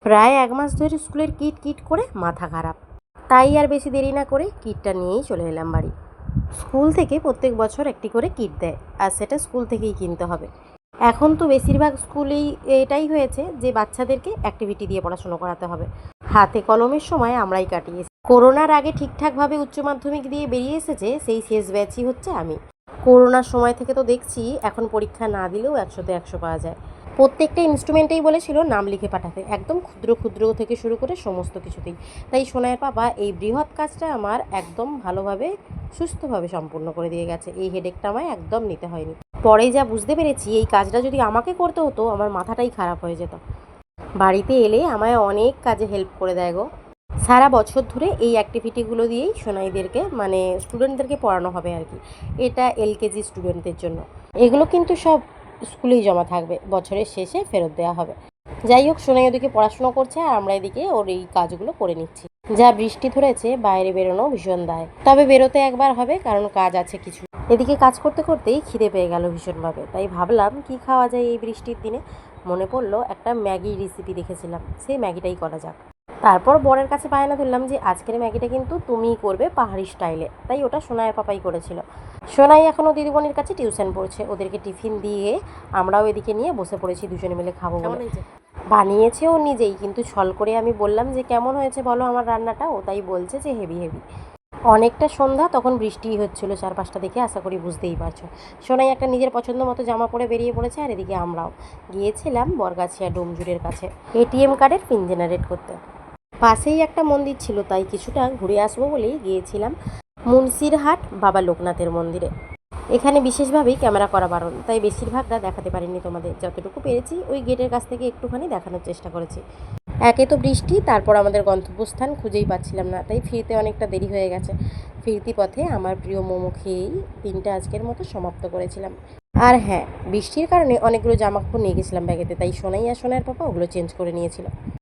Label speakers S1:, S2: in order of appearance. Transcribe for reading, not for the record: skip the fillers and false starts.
S1: প্রায় 1 মাস ধরে স্কুলের কিট কিট করে মাথা খারাপ, তাই আর বেশি দেরি না করে কিটটা নিয়েই চলে এলাম বাড়ি। স্কুল থেকে প্রত্যেক বছর একটি করে কিট দেয়, আর সেটা স্কুল থেকেই কিনতে হবে। এখন তো বেশিরভাগ স্কুলেই এটাই হয়েছে যে বাচ্চাদেরকে অ্যাক্টিভিটি দিয়ে পড়াশুনো করাতে হবে। হাতে কলমের সময় আমরাই কাটিয়েছি। করোনার আগে ঠিকঠাকভাবে উচ্চ মাধ্যমিক দিয়ে বেরিয়ে এসেছে সেই শেষ ব্যাচই হচ্ছে আমি। করোনার সময় থেকে তো দেখছি এখন পরীক্ষা না দিলেও 100-তে 100 পাওয়া যায়। প্রত্যেকটা ইনস্ট্রুমেন্টেই বলেছিল নাম লিখে পাঠাতে, একদম ক্ষুদ্র ক্ষুদ্র থেকে শুরু করে সমস্ত কিছুতেই। তাই সোনায়ের পাপা এই বৃহৎ কাজটা আমার একদম ভালোভাবে সুস্থভাবে সম্পূর্ণ করে দিয়ে গেছে। এই হেডেকটা আমায় একদম নিতে হয়নি। পরে যা বুঝতে পেরেছি, এই কাজটা যদি আমাকে করতে হতো আমার মাথাটাই খারাপ হয়ে যেত। বাড়িতে এলে আমায় অনেক কাজে হেল্প করে দেয় গো। সারা বছর ধরে এই অ্যাক্টিভিটিগুলো দিয়েই সোনাইদেরকে মানে স্টুডেন্টদেরকে পড়ানো হবে আর কি। এটা এলকেজি স্টুডেন্টদের জন্য। এগুলো কিন্তু সব স্কুলেই জমা থাকবে, বছরের শেষে ফেরত দেওয়া হবে। যাই হোক, সোনাই ওদিকে পড়াশুনো করছে আর আমরা এদিকে ওর এই কাজগুলো করে নিচ্ছি। যা বৃষ্টি ধরেছে বাইরে বেরোনো ভীষণ দায়, তবে বেরোতে একবার হবে কারণ কাজ আছে কিছু। এদিকে কাজ করতে করতেই খিদে পেয়ে গেল ভীষণভাবে, তাই ভাবলাম কি খাওয়া যায় এই বৃষ্টির দিনে। মনে পড়লো একটা ম্যাগির রেসিপি দেখেছিলাম, সেই ম্যাগিটাই করা যাক। তারপর বরের কাছে বায়না ধরলাম যে আজকের ম্যাগিটা কিন্তু তুমিই করবে পাহাড়ি স্টাইলে, তাই ওটা সোনাইয়ের পাপাই করেছিল। সোনাই এখনও দিদিমণির কাছে টিউশন পড়ছে, ওদেরকে টিফিন দিয়ে আমরাও এদিকে নিয়ে বসে পড়েছি দুজনে মিলে খাবো বলে। বানিয়েছে ও নিজেই, কিন্তু ছল করে আমি বললাম যে কেমন হয়েছে বলো আমার রান্নাটা, ও তাই বলছে যে হেভি হেভি। অনেকটা সন্ধ্যা, তখন বৃষ্টিই হচ্ছিল চারপাশটা দেখে আশা করি বুঝতেই পারছো। সোনাই একটা নিজের পছন্দ মতো জামা পরে বেরিয়ে পড়েছে, আর এদিকে আমরাও গিয়েছিলাম বরগাছিয়া ডোমজুড়ের কাছে এটিএম কার্ডের পিন জেনারেট করতে। পাশেই একটা মন্দির ছিল, তাই কিছুটা ঘুরে আসবো বলেই গিয়েছিলাম মুন্সিরহাট বাবা লোকনাথের মন্দিরে। এখানে বিশেষভাবেই ক্যামেরা করা বারণ, তাই বেশিরভাগটা দেখাতে পারিনি তোমাদের। যতটুকু পেরেছি ওই গেটের কাছ থেকে একটুখানি দেখানোর চেষ্টা করেছি। একে তো বৃষ্টি, তারপর আমাদের গন্তব্যস্থান খুঁজেই পাচ্ছিলাম না, তাই ফিরতে অনেকটা দেরি হয়ে গেছে। ফিরতি পথে আমার প্রিয় মোমো খেয়েই দিনটা আজকের মতো সমাপ্ত করেছিলাম। আর হ্যাঁ, বৃষ্টির কারণে অনেকগুলো জামা কাপড় নিয়ে গেছিলাম ব্যাগেতে, তাই সোনাই আর সোনার পাপা ওগুলো চেঞ্জ করে নিয়েছিল।